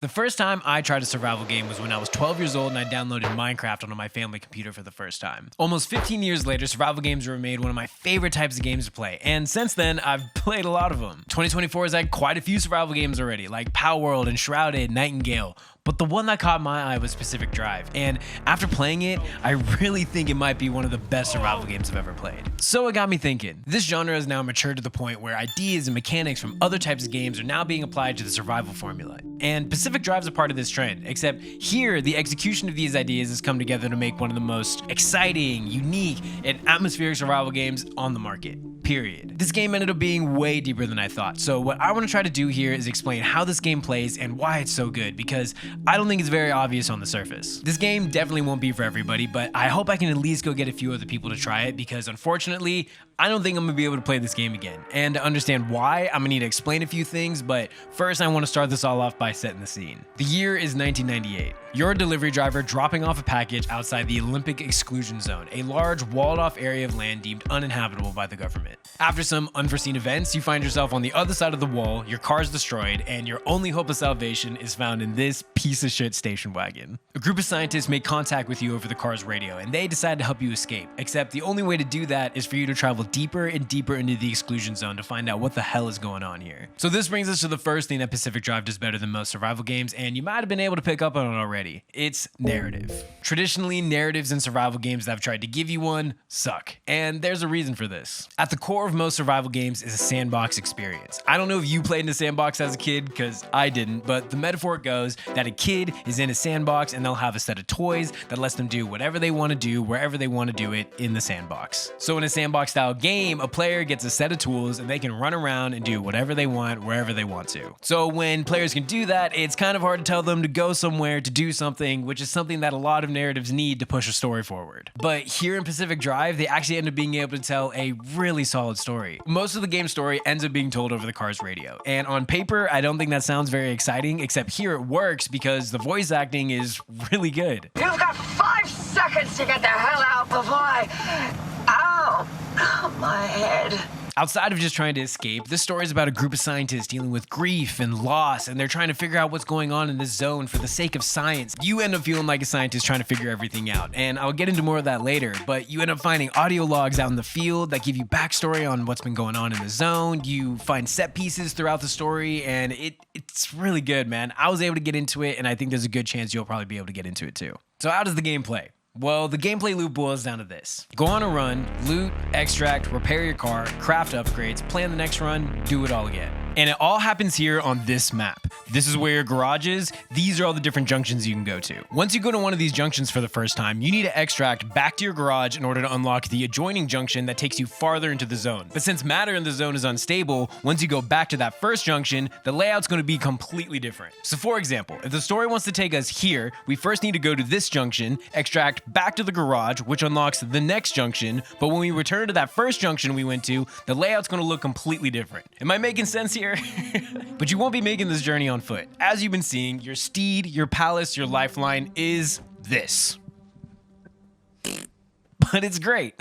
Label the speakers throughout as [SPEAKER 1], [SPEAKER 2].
[SPEAKER 1] The first time I tried a survival game was when I was 12 years old and I downloaded Minecraft onto my family computer for the first time. Almost 15 years later, survival games remained one of my favorite types of games to play, and since then, I've played a lot of them. 2024 has had quite a few survival games already, like Power World, Enshrouded, Nightingale, but the one that caught my eye was Pacific Drive, and after playing it, I really think it might be one of the best survival games I've ever played. So it got me thinking, this genre has now matured to the point where ideas and mechanics from other types of games are now being applied to the survival formula. And Pacific Drive's a part of this trend, except here, the execution of these ideas has come together to make one of the most exciting, unique, and atmospheric survival games on the market. Period. This game ended up being way deeper than I thought, so what I want to try to do here is explain how this game plays and why it's so good, because I don't think it's very obvious on the surface. This game definitely won't be for everybody, but I hope I can at least go get a few other people to try it, because unfortunately, I don't think I'm going to be able to play this game again. And to understand why, I'm going to need to explain a few things, but first I want to start this all off by setting the scene. The year is 1998. You're a delivery driver dropping off a package outside the Olympic Exclusion Zone, a large walled-off area of land deemed uninhabitable by the government. After some unforeseen events, you find yourself on the other side of the wall, your car's destroyed, and your only hope of salvation is found in this piece of shit station wagon. A group of scientists make contact with you over the car's radio, and they decide to help you escape, except the only way to do that is for you to travel deeper and deeper into the exclusion zone to find out what the hell is going on here. So this brings us to the first thing that Pacific Drive does better than most survival games, and you might have been able to pick up on it already. It's narrative. Traditionally, narratives in survival games that have tried to give you one suck, and there's a reason for this. At the core of most survival games is a sandbox experience. I don't know if you played in a sandbox as a kid, because I didn't, but the metaphor goes that a kid is in a sandbox and they'll have a set of toys that lets them do whatever they want to do, wherever they want to do it in the sandbox. So in a sandbox style game, a player gets a set of tools and they can run around and do whatever they want, wherever they want to. So when players can do that, it's kind of hard to tell them to go somewhere to do something, which is something that a lot of narratives need to push a story forward. But here in Pacific Drive, they actually end up being able to tell a really solid story. Most of the game's story ends up being told over the car's radio. And on paper, I don't think that sounds very exciting, except here it works because the voice acting is really good.
[SPEAKER 2] You've got 5 seconds to get the hell out before Ow, my head.
[SPEAKER 1] Outside of just trying to escape, this story is about a group of scientists dealing with grief and loss, and they're trying to figure out what's going on in this zone for the sake of science. You end up feeling like a scientist trying to figure everything out, and I'll get into more of that later, but you end up finding audio logs out in the field that give you backstory on what's been going on in the zone. You find set pieces throughout the story, and it's really good, man. I was able to get into it, and I think there's a good chance you'll probably be able to get into it too. So how does the game play? Well, the gameplay loop boils down to this. Go on a run, loot, extract, repair your car, craft upgrades, plan the next run, do it all again. And it all happens here on this map. This is where your garage is. These are all the different junctions you can go to. Once you go to one of these junctions for the first time, you need to extract back to your garage in order to unlock the adjoining junction that takes you farther into the zone. But since matter in the zone is unstable, once you go back to that first junction, the layout's going to be completely different. So for example, if the story wants to take us here, we first need to go to this junction, extract back to the garage, which unlocks the next junction, but when we return to that first junction we went to, the layout's going to look completely different. Am I making sense here? But you won't be making this journey on foot. As you've been seeing, your steed, your palace, your lifeline is this. But it's great.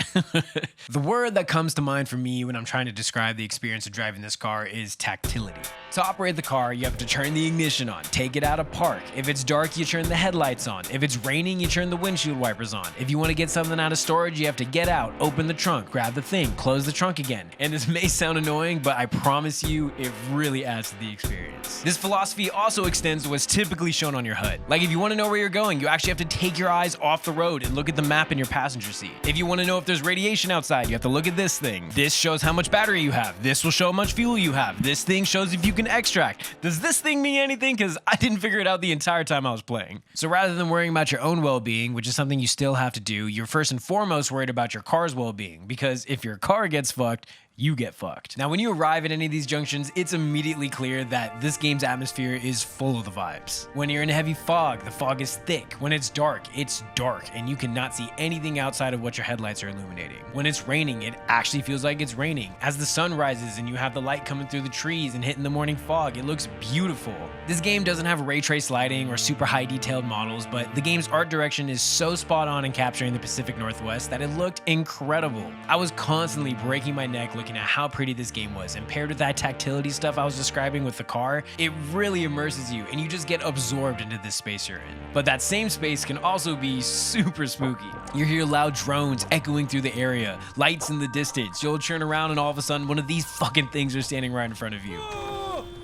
[SPEAKER 1] The word that comes to mind for me when I'm trying to describe the experience of driving this car is tactility. To operate the car, you have to turn the ignition on, take it out of park. If it's dark, you turn the headlights on. If it's raining, you turn the windshield wipers on. If you want to get something out of storage, you have to get out, open the trunk, grab the thing, close the trunk again. And this may sound annoying, but I promise you, it really adds to the experience. This philosophy also extends to what's typically shown on your HUD. Like if you want to know where you're going, you actually have to take your eyes off the road and look at the map in your passenger seat. If you want to know if there's radiation outside, you have to look at this thing. This shows how much battery you have. This will show how much fuel you have. This thing shows if you can extract. Does this thing mean anything? Because I didn't figure it out the entire time I was playing. So rather than worrying about your own well-being, which is something you still have to do, you're first and foremost worried about your car's well-being. Because if your car gets fucked, you get fucked. Now, when you arrive at any of these junctions, it's immediately clear that this game's atmosphere is full of the vibes. When you're in heavy fog, the fog is thick. When it's dark, and you cannot see anything outside of what your headlights are illuminating. When it's raining, it actually feels like it's raining. As the sun rises and you have the light coming through the trees and hitting the morning fog, it looks beautiful. This game doesn't have ray trace lighting or super high detailed models, but the game's art direction is so spot on in capturing the Pacific Northwest that it looked incredible. I was constantly breaking my neck looking looking at how pretty this game was, and paired with that tactility stuff I was describing with the car, it really immerses you and you just get absorbed into this space you're in. But that same space can also be super spooky. You hear loud drones echoing through the area, lights in the distance, you'll turn around and all of a sudden one of these fucking things are standing right in front of you.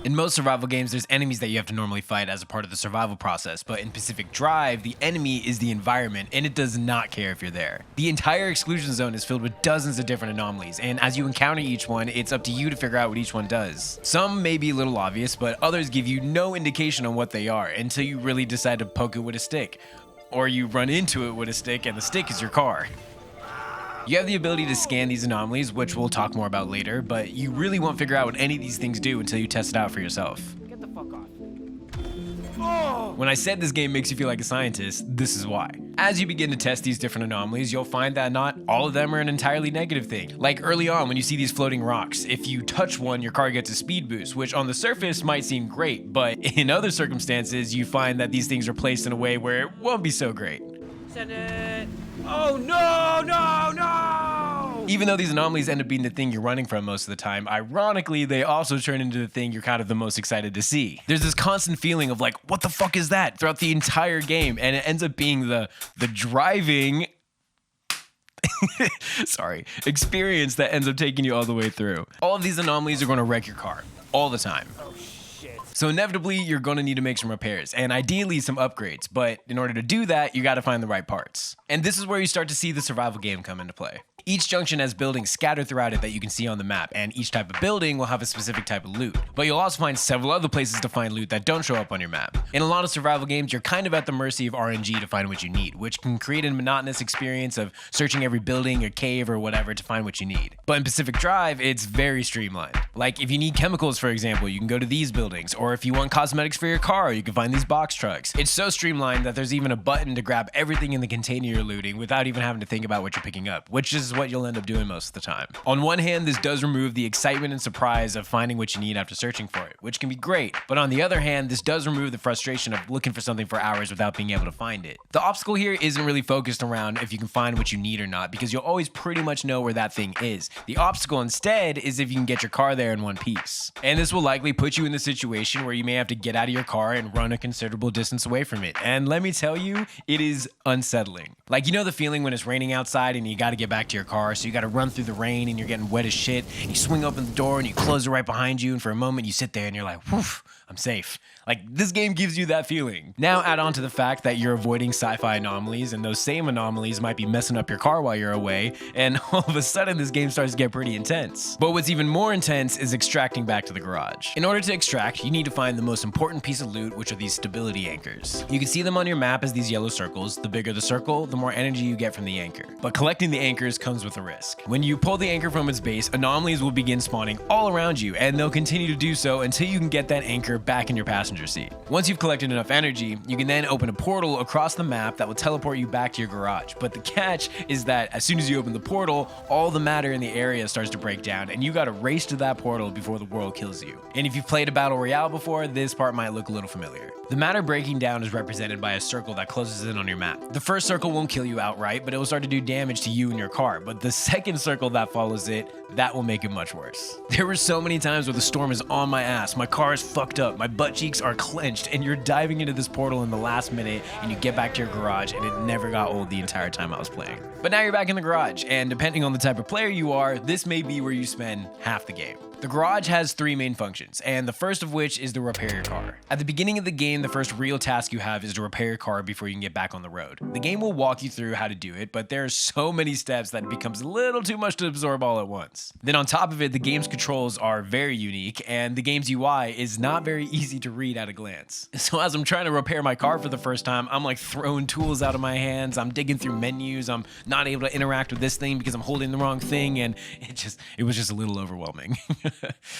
[SPEAKER 1] In most survival games, there's enemies that you have to normally fight as a part of the survival process, but in Pacific Drive, the enemy is the environment, and it does not care if you're there. The entire exclusion zone is filled with dozens of different anomalies, and as you encounter each one, it's up to you to figure out what each one does. Some may be a little obvious, but others give you no indication on what they are until you really decide to poke it with a stick, or you run into it with a stick and the stick is your car. You have the ability to scan these anomalies, which we'll talk more about later, but you really won't figure out what any of these things do until you test it out for yourself.
[SPEAKER 3] Get the fuck off.
[SPEAKER 1] When I said this game makes you feel like a scientist, this is why. As you begin to test these different anomalies, you'll find that not all of them are an entirely negative thing. Like early on when you see these floating rocks, if you touch one, your car gets a speed boost, which on the surface might seem great, but in other circumstances, you find that these things are placed in a way where it won't be so great.
[SPEAKER 3] Send it. Oh no, no, no!
[SPEAKER 1] Even though these anomalies end up being the thing you're running from most of the time, ironically, they also turn into the thing you're kind of the most excited to see. There's this constant feeling of like, what the fuck is that? Throughout the entire game, and it ends up being the driving experience that ends up taking you all the way through. All of these anomalies are going to wreck your car all the time. So inevitably, you're going to need to make some repairs and ideally some upgrades, but in order to do that, you got to find the right parts. And this is where you start to see the survival game come into play. Each junction has buildings scattered throughout it that you can see on the map, and each type of building will have a specific type of loot. But you'll also find several other places to find loot that don't show up on your map. In a lot of survival games, you're kind of at the mercy of RNG to find what you need, which can create a monotonous experience of searching every building or cave or whatever to find what you need. But in Pacific Drive, it's very streamlined. Like if you need chemicals, for example, you can go to these buildings, or if you want cosmetics for your car, you can find these box trucks. It's so streamlined that there's even a button to grab everything in the container you're looting without even having to think about what you're picking up, which is what you'll end up doing most of the time. On one hand, this does remove the excitement and surprise of finding what you need after searching for it, which can be great. But on the other hand, this does remove the frustration of looking for something for hours without being able to find it. The obstacle here isn't really focused around if you can find what you need or not, because you'll always pretty much know where that thing is. The obstacle instead is if you can get your car there in one piece. And this will likely put you in the situation where you may have to get out of your car and run a considerable distance away from it. And let me tell you, it is unsettling. Like, you know the feeling when it's raining outside and you got to get back to your car, so you got to run through the rain and you're getting wet as shit, and you swing open the door and you close it right behind you, and for a moment you sit there and you're like, whew, I'm safe. Like, this game gives you that feeling. Now add on to the fact that you're avoiding sci-fi anomalies, and those same anomalies might be messing up your car while you're away, and all of a sudden this game starts to get pretty intense. But what's even more intense is extracting back to the garage. In order to extract, you need to find the most important piece of loot, which are these stability anchors. You can see them on your map as these yellow circles. The bigger the circle, the more energy you get from the anchor. But collecting the anchors comes with a risk. When you pull the anchor from its base, anomalies will begin spawning all around you, and they'll continue to do so until you can get that anchor back in your passenger seat. Once you've collected enough energy, you can then open a portal across the map that will teleport you back to your garage. But the catch is that as soon as you open the portal, all the matter in the area starts to break down, and you gotta race to that portal before the world kills you. And if you've played a battle royale before, this part might look a little familiar. The matter breaking down is represented by a circle that closes in on your map. The first circle won't kill you outright, but it will start to do damage to you and your car. But the second circle that follows it, that will make it much worse. There were so many times where the storm is on my ass, my car is fucked up, my butt cheeks are clenched, and you're diving into this portal in the last minute, and you get back to your garage, and it never got old the entire time I was playing. But now you're back in the garage, and depending on the type of player you are, this may be where you spend half the game. The garage has three main functions, and the first of which is to repair your car. At the beginning of the game, the first real task you have is to repair your car before you can get back on the road. The game will walk you through how to do it, but there are so many steps that it becomes a little too much to absorb all at once. Then on top of it, the game's controls are very unique, and the game's UI is not very easy to read at a glance. So as I'm trying to repair my car for the first time, I'm like throwing tools out of my hands, I'm digging through menus, I'm not able to interact with this thing because I'm holding the wrong thing, and it was just a little overwhelming.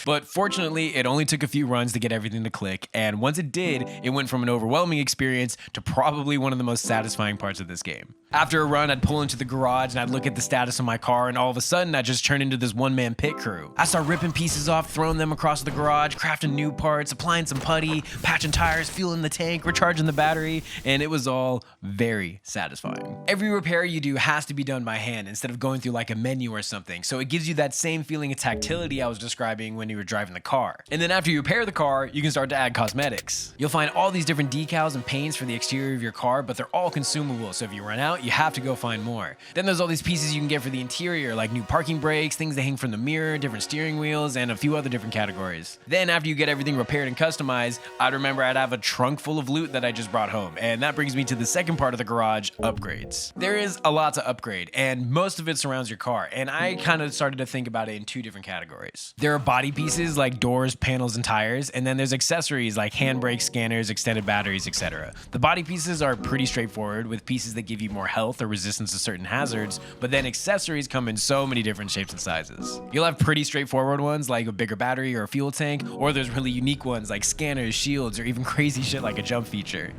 [SPEAKER 1] But fortunately, it only took a few runs to get everything to click, and once it did, it went from an overwhelming experience to probably one of the most satisfying parts of this game. After a run, I'd pull into the garage and I'd look at the status of my car, and all of a sudden I'd just turn into this one-man pit crew. I start ripping pieces off, throwing them across the garage, crafting new parts, applying some putty, patching tires, fueling the tank, recharging the battery, and it was all very satisfying. Every repair you do has to be done by hand instead of going through like a menu or something, so it gives you that same feeling of tactility I was describing when you were driving the car. And then after you repair the car, you can start to add cosmetics. You'll find all these different decals and paints for the exterior of your car, but they're all consumable, so if you run out, you have to go find more. Then there's all these pieces you can get for the interior, like new parking brakes, things that hang from the mirror, different steering wheels, and a few other different categories. Then after you get everything repaired and customized, I'd remember I'd have a trunk full of loot that I just brought home, and that brings me to the second part of the garage, upgrades. There is a lot to upgrade, and most of it surrounds your car, and I kind of started to think about it in two different categories. There are body pieces like doors, panels, and tires, and then there's accessories like handbrakes, scanners, extended batteries, etc. The body pieces are pretty straightforward, with pieces that give you more health or resistance to certain hazards, but then accessories come in so many different shapes and sizes. You'll have pretty straightforward ones like a bigger battery or a fuel tank, or there's really unique ones like scanners, shields, or even crazy shit like a jump feature.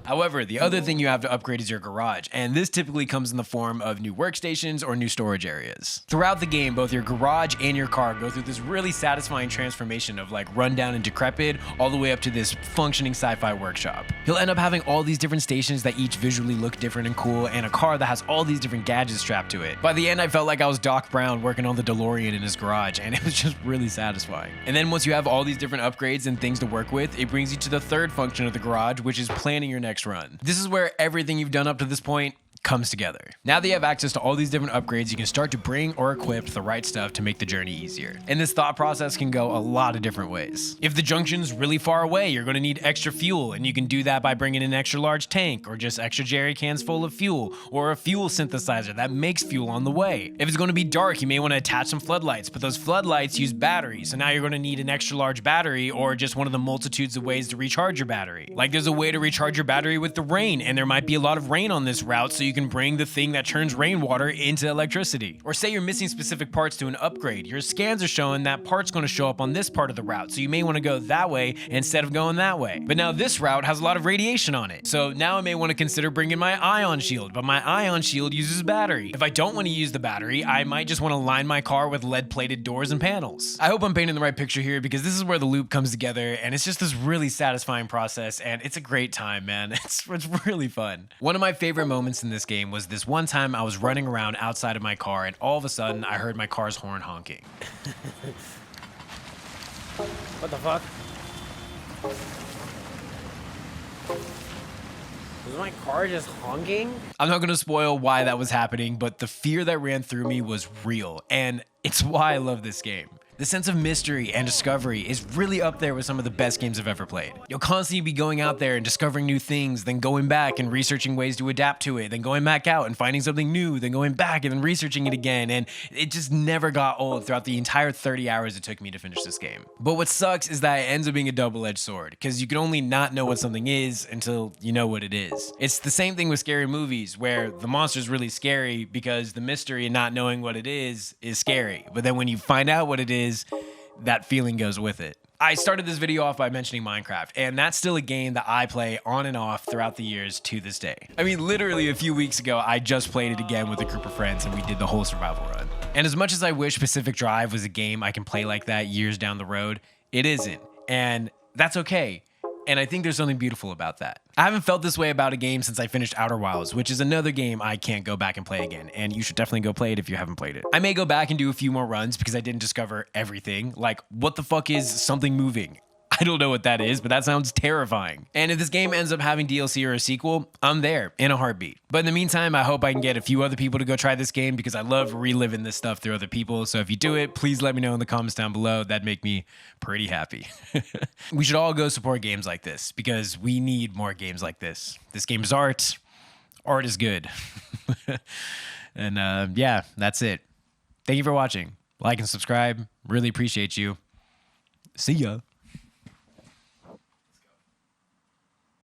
[SPEAKER 1] However, the other thing you have to upgrade is your garage, and this typically comes in the form of new workstations or new storage areas. Throughout the game, both your garage and your car go through this really satisfying transformation of like rundown and decrepit all the way up to this functioning sci-fi workshop. You'll end up having all these different stations that each visually look different and cool, and a car that has all these different gadgets strapped to it. By the end, I felt like I was Doc Brown working on the DeLorean in his garage, and it was just really satisfying. And then once you have all these different upgrades and things to work with, it brings you to the third function of the garage, which is planning your next run. This is where everything you've done up to this point comes together. Now that you have access to all these different upgrades, you can start to bring or equip the right stuff to make the journey easier. And this thought process can go a lot of different ways. If the junction's really far away, you're going to need extra fuel, and you can do that by bringing an extra large tank, or just extra jerry cans full of fuel, or a fuel synthesizer that makes fuel on the way. If it's going to be dark, you may want to attach some floodlights, but those floodlights use batteries, so now you're going to need an extra large battery, or just one of the multitudes of ways to recharge your battery. Like there's a way to recharge your battery with the rain, and there might be a lot of rain on this route, so you can bring the thing that turns rainwater into electricity. Or say you're missing specific parts to an upgrade. Your scans are showing that part's going to show up on this part of the route, so you may want to go that way instead of going that way. But now this route has a lot of radiation on it, so now I may want to consider bringing my ion shield, but my ion shield uses battery. If I don't want to use the battery, I might just want to line my car with lead-plated doors and panels. I hope I'm painting the right picture here, because this is where the loop comes together, and it's just this really satisfying process, and it's a great time, man. It's really fun. One of my favorite moments in this game was this one time I was running around outside of my car, and all of a sudden I heard my car's horn honking.
[SPEAKER 3] What the fuck? Was my car just honking?
[SPEAKER 1] I'm not going to spoil why that was happening, but the fear that ran through me was real, and it's why I love this game. The sense of mystery and discovery is really up there with some of the best games I've ever played. You'll constantly be going out there and discovering new things, then going back and researching ways to adapt to it, then going back out and finding something new, then going back and then researching it again, and it just never got old throughout the entire 30 hours it took me to finish this game. But what sucks is that it ends up being a double-edged sword, because you can only not know what something is until you know what it is. It's the same thing with scary movies, where the monster's really scary because the mystery and not knowing what it is scary. But then when you find out what it is, that feeling goes with it. I started this video off by mentioning Minecraft, and that's still a game that I play on and off throughout the years to this day. I mean, literally a few weeks ago, I just played it again with a group of friends, and we did the whole survival run. And as much as I wish Pacific Drive was a game I can play like that years down the road, it isn't. And that's okay. And I think there's something beautiful about that. I haven't felt this way about a game since I finished Outer Wilds, which is another game I can't go back and play again, and you should definitely go play it if you haven't played it. I may go back and do a few more runs because I didn't discover everything. Like, what the fuck is something moving? I don't know what that is, but that sounds terrifying. And if this game ends up having DLC or a sequel, I'm there in a heartbeat. But in the meantime, I hope I can get a few other people to go try this game, because I love reliving this stuff through other people. So if you do it, please let me know in the comments down below. That'd make me pretty happy. We should all go support games like this, because we need more games like this. This game is art. Art is good. And yeah, that's it. Thank you for watching. Like and subscribe. Really appreciate you. See ya.